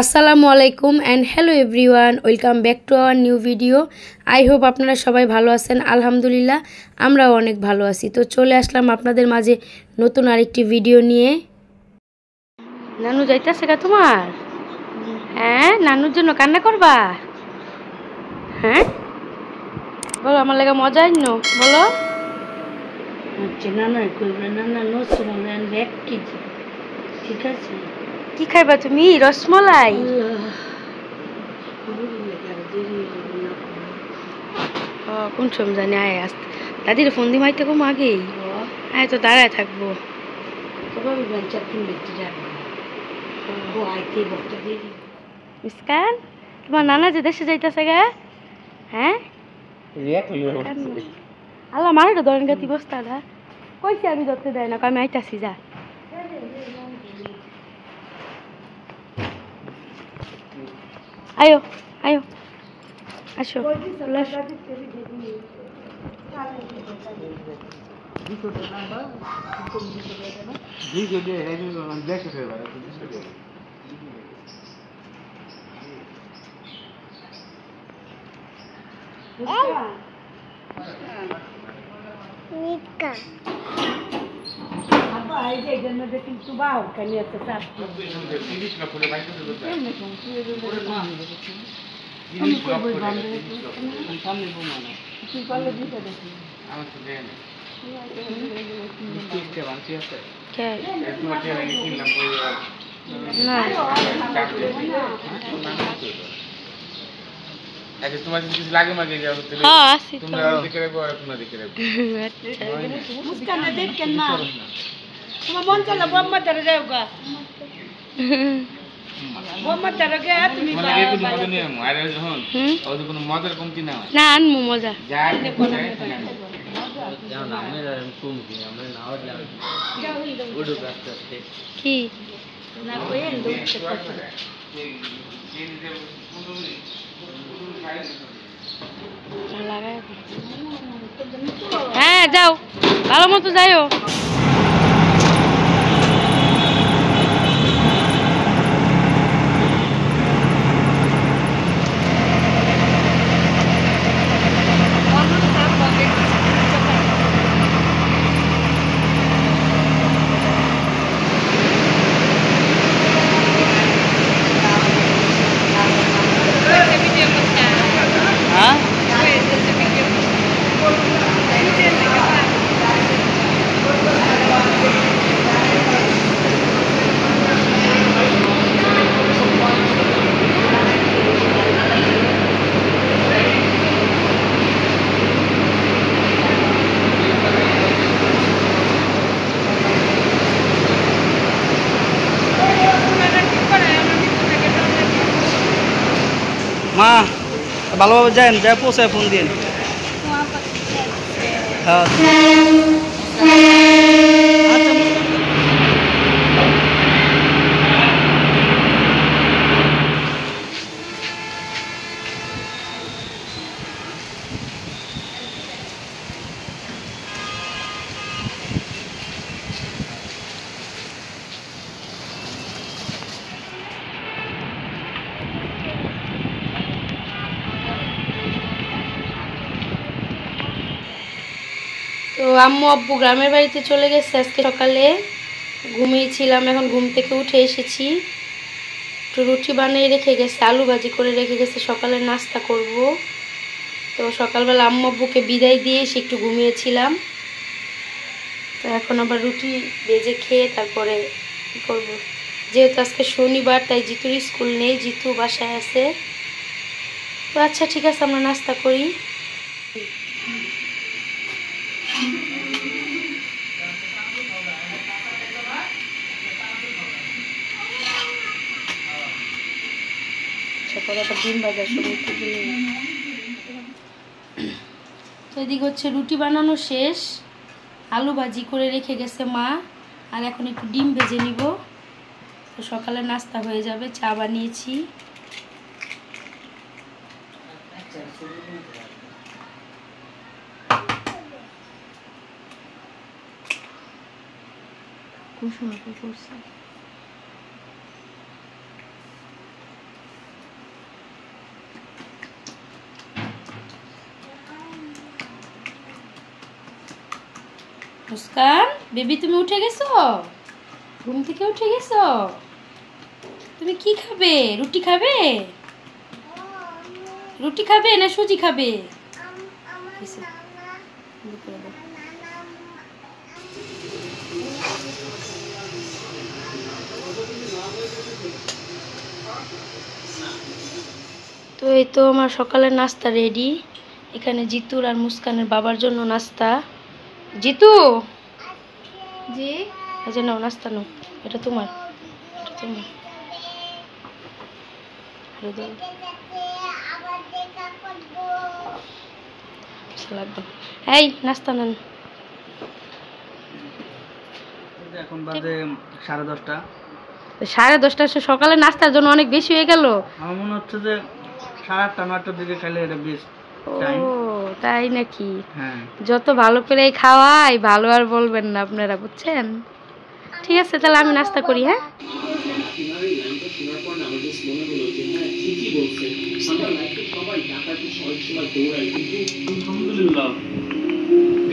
আসসালামু আলাইকুম and hello everyone, welcome back to our new video. I hope আপনারা সবাই ভালো আছেন। আলহামদুলিল্লাহ আমরাও অনেক ভালো আছি। তো চলে আসলাম আপনাদের মাঝে নতুন আরেকটি ভিডিও নিয়ে। নানু যাইতেছে গা তোমার? হ্যাঁ, নানুর জন্য কান্না করবা? হ্যাঁ বলো, আমার লাগা মজা আইনো বলো। আচ্ছা নানা করবে নানা রসমালাই আনবে 1 কেজি, ঠিক আছে? কি খাইবা তুমি? রসমলাই? কোন সময় জানি আয় আসতে দাদির ফোন দিয়ে মাইতে কম আগেই আয় তো দাঁড়ায় থাকবো। মুস্কান, তোমার নানা যে দেশে যাইতেছে গা? হ্যাঁ আল্লাহ মারে ধরেন গাতি বস্তাটা কইছি আমি ধরতে দেয় না, আমি আইতাছি যা। আয়ো আয়ো আসো কিন্তু বাউ খালি একটা চাপটি তোমার কিছু লাগে মাগে যাও তোমরা দেখে রাখবো আর তোমরা দেখে রাখবো। মুস্কানে দেখেন না তোমার মন চলে বোম্মা ধরে যাও গা বোম্মা ধরে গে তুমি মানে একটু মজা নিয়ে আমু আর যখন ওই কোনো মজার কমতি না হয় না আনমু মজা যা যাও না আমি কম কি আমরা না হলে ওডু আস্তে আস্তে কি না কইেন দুধ হ্যাঁ যাও ভালো মতো যাইও। মা ভালোভাবে যান, যা পৌঁছায় ফোন দিন। তো আম্মু আব্বু গ্রামের বাড়িতে চলে গেছে আজকে সকালে, ঘুমিয়েছিলাম, এখন ঘুম থেকে উঠে এসেছি। একটু রুটি বানিয়ে রেখে গেছে, আলু ভাজি করে রেখে গেছে, সকালে নাস্তা করব। তো সকালবেলা আম্মু আব্বুকে বিদায় দিয়ে এসে একটু ঘুমিয়েছিলাম। তো এখন আবার রুটি ভেজে খেয়ে তারপরে কী করবো, যেহেতু আজকে শনিবার তাই জিতুর স্কুল নেই, জিতু বাসায় আছে। তো আচ্ছা ঠিক আছে, আমরা নাস্তা করি। ডিম ভাজা তো এদিকে হচ্ছে রুটি বানানো শেষ, আলু ভাজি করে রেখে গেছে মা, আর এখন একটু ডিম ভেজে নিব। তো সকালে নাস্তা হয়ে যাবে, চা বানিয়েছি। কুসুম করছে মুস্কান বেবি তুমি উঠে গেছো? ঘুম থেকে উঠে গেছো? তুমি কি খাবে? রুটি খাবে? রুটি খাবে না সুজি খাবে? তো এই তো আমার সকালের নাস্তা রেডি। এখানে জিতুর আর মুস্কানের বাবার জন্য নাস্তা। জিতু, জি আচ্ছা নাও নাস্তা নাও, এটা তোমার, এটা তোমার। এই নাস্তা নেন। এখন বাজে 10:30। 10:30 সকালে নাস্তার জন্য অনেক বেশি হয়ে গেল। আমার মনে হচ্ছে যে 8:30 9টার দিকে খাইলে এটা বেস্ট টাইম। ও তাই নাকি? হ্যাঁ, যত ভালো করে খাওয়াই ভালো আর বলবেন না আপনারা, বুঝছেন? ঠিক আছে তাহলে আমি নাস্তা করি। হ্যাঁ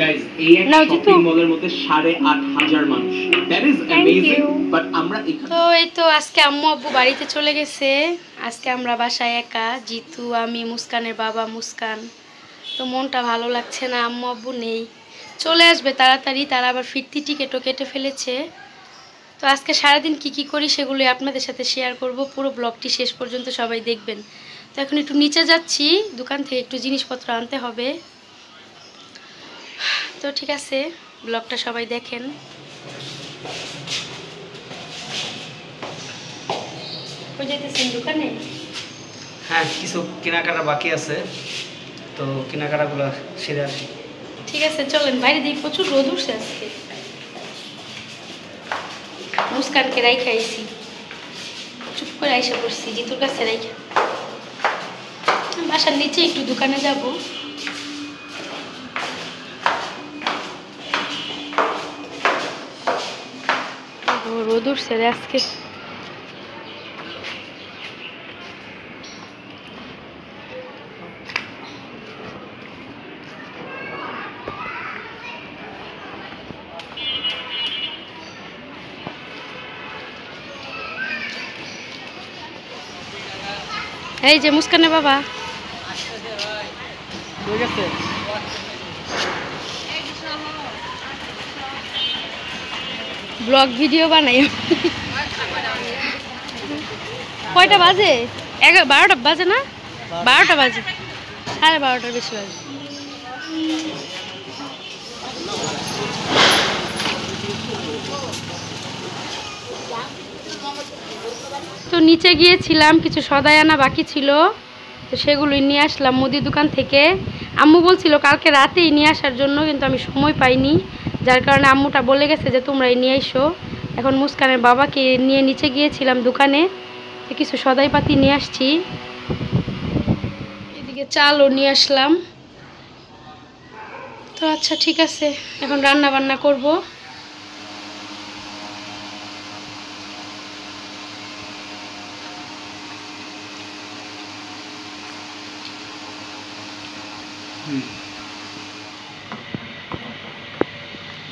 Guys, এই এক শপিং মলের মধ্যে 8,500 মানুষ। That is amazing. But আমরা তো এই তো আজকে আম্মু আব্বু বাড়িতে চলে গেছে। আজকে আমরা বাসায় একা, জিতু, আমি, মুস্কানের বাবা মুস্কান। তো মনটা ভালো লাগছে না, আম্মু আব্বু নেই। চলে আসবে তাড়াতাড়ি, তারা আবার ফিরতি টিকিটও কেটে ফেলেছে। তো আজকে সারাদিন কি করি সেগুলি আপনাদের সাথে শেয়ার করব। পুরো ব্লগটি শেষ পর্যন্ত সবাই দেখবেন। তো এখন একটু নিচে যাচ্ছি, দোকান থেকে একটু জিনিসপত্র আনতে হবে। তো ঠিক আছে, ব্লগটা সবাই দেখেন। কই যাইতেছেন? দোকানে? হ্যাঁ, কিছু কেনাকাটা বাকি আছে, তো কেনাকাটাগুলো সেরে আসি। ঠিক আছে চলেন, বাইরে দিকে প্রচুর রোদ উঠছে আজকে। মুস্কানকে রাইখা আইছি, চুপ করে আইসা পড়ছি জিতুর কাছে রাইখা। বাসার নিচে একটু দোকানে যাব। রোদ উঠছে রে আজকে। এই যে মুস্কানের বাবা। ঠিক আছে, ব্লগ ভিডিও বানাই। কয়টা বাজে? 12টা বাজে না? 12টা বাজে, 12:30 বেশি বাজে। তো নিচে গিয়েছিলাম, কিছু সদাই আনা বাকি ছিল, তো সেগুলোই নিয়ে আসলাম মুদির দোকান থেকে। আম্মু বলছিল কালকে রাতেই নিয়ে আসার জন্য, কিন্তু আমি সময় পাইনি, যার কারণে আম্মুটা বলে গেছে যে তোমরাই নিয়ে এসো। এখন মুস্কানের বাবাকে নিয়ে নিচে গিয়েছিলাম দোকানে, কিছু সদাইপাতি নিয়ে আসছি। এদিকে চালও নিয়ে আসলাম। তো আচ্ছা ঠিক আছে, এখন রান্না বান্না করব।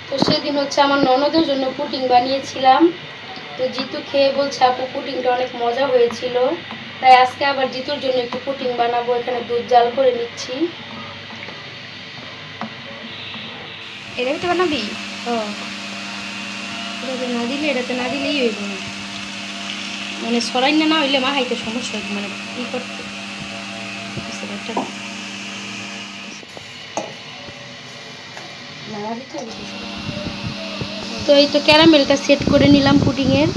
তো সেদিন হচ্ছে আমার ননদের জন্য পুডিং বানিয়েছিলাম। তো জিতু খেয়ে বলছে আপু পুডিংটা অনেক মজা হয়েছিল, তাই আজকে আবার জিতুর জন্য একটু পুডিং বানাবো। এখানে দুধ জাল করে নিচ্ছি। এটা তো বানাবি? এটাতে না দিলে, এটাতে না দিলেই হইব না, মানে সরাই না হইলে মা খাইতে সমস্যা হইবে, মানে ই করতে। তো এই তো ক্যারামেলটা সেট করে নিলাম পুডিংয়ের।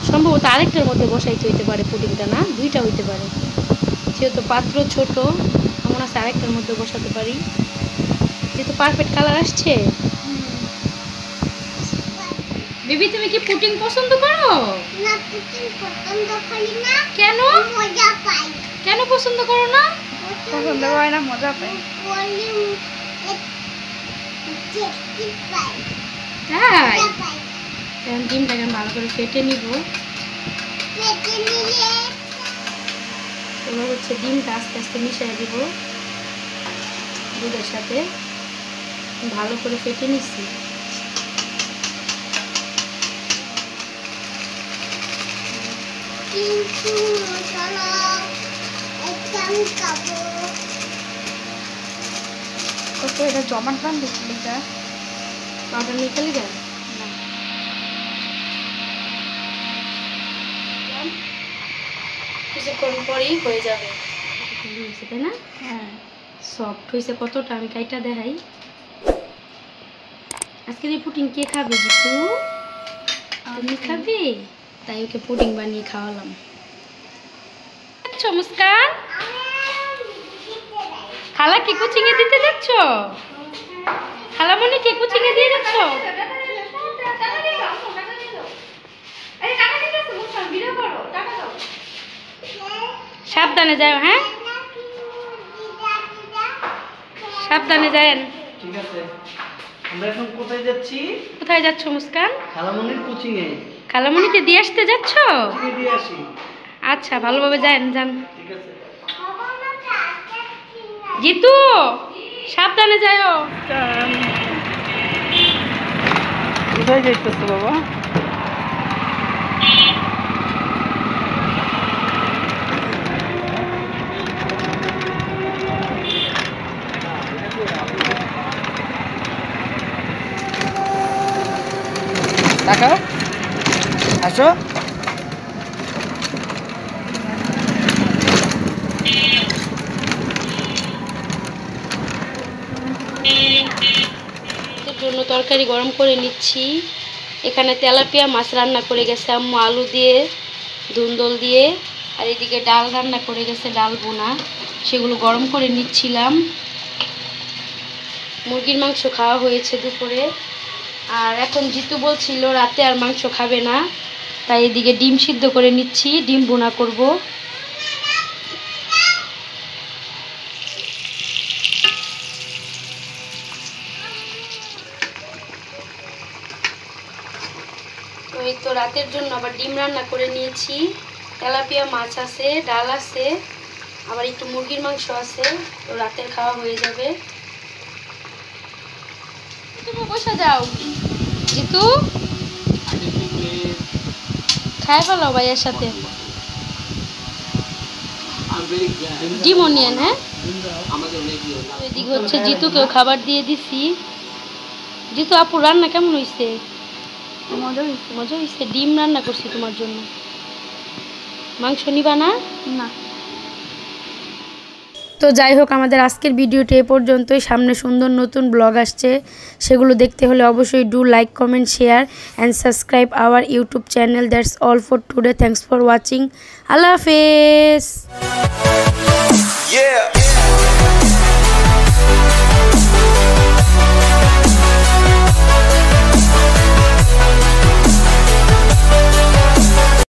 সম্ভবত আরেকটার মধ্যে বসাইতে হইতে পারে পুডিংটা, না 2টা হইতে পারে, যেহেতু পাত্র ছোট। আমার আছে আরেকটার মধ্যে বসাতে পারি। যেহেতু পারফেক্ট কালার আসছে। বেবি তুমি কি পুডিং পছন্দ করো? না, পুডিং পছন্দ করি না। কেন? মজা পাই। কেন পছন্দ করো না? পছন্দ করে না, মজা পাই। তাই এখন ডিমটাকে ভালো করে ফেটে নিব। এবার হচ্ছে ডিমটা আস্তে আস্তে মিশিয়ে দিব দুধের সাথে, ভালো করে ফেটে নিচ্ছি। কত এটা জমান পান দেখলি যা পাউডার নিকালি দেন কিছুক্ষণ পরেই হয়ে যাবে তাই না? হ্যাঁ সফট হয়েছে কতটা আমি কাইটা দেখাই। আজকে এই পুডিং কে খাবে জিতু? তুমি খাবে? তাই ওকে পুডিং বানিয়ে খাওয়ালাম। মুস্কান খালা কি কোচিং এ দিতে যাচ্ছ? খালামণি কি কোচিং এ দিয়ে যাচ্ছ? সাবধানে যাও। হ্যাঁ সাবধানে যায়েন। ঠিক আছে, আমরা এখন কোথায় যাচ্ছি? কোথায় যাচ্ছ মুস্কান? খালামণির কোচিং এ। খালামণিকে দিয়ে আসতে যাচ্ছ? দিয়ে আসি। আচ্ছা ভালোভাবে যান যান। ঠিক আছে। জিতু সাবধানে যাও। কোথায় যাইতেছো বাবা? তাকাও, আসো। জন্য তরকারি গরম করে নিচ্ছি। এখানে তেলাপিয়া মাছ রান্না করে গেছে আম্মু আলু দিয়ে ধুন্দল দিয়ে, আর এদিকে ডাল রান্না করে গেছে ডাল বোনা, সেগুলো গরম করে নিচ্ছিলাম। মুরগির মাংস খাওয়া হয়েছে দুপুরে, আর এখন জিতু বলছিল রাতে আর মাংস খাবে না, তাই এদিকে ডিম সিদ্ধ করে নিচ্ছি, ডিম বোনা করব। তো এই তো রাতের জন্য আবার ডিম রান্না করে নিয়েছি, তেলাপিয়া মাছ আছে, ডাল আছে, আবার একটু মুরগির মাংস আছে, তো রাতের খাওয়া হয়ে যাবে। তুমি বসে যাও জিতু, খাই ফেলো ভাইয়ের সাথে ডিম অনিয়ন। হ্যাঁ এদিকে হচ্ছে জিতুকেও খাবার দিয়ে দিছি। জিতু আপু রান্না কেমন হয়েছে? মজা হয়েছে। ডিম রান্না করছি তোমার জন্য। মাংস নিবা না? না। তো যাই হোক, আমাদের আজকের ভিডিওটি এ পর্যন্তই। সামনে সুন্দর নতুন ব্লগ আসছে, সেগুলো দেখতে হলে অবশ্যই do like, comment, share and subscribe our YouTube channel. That's all for today. Thanks for watching. আল্লাহ হাফেজ।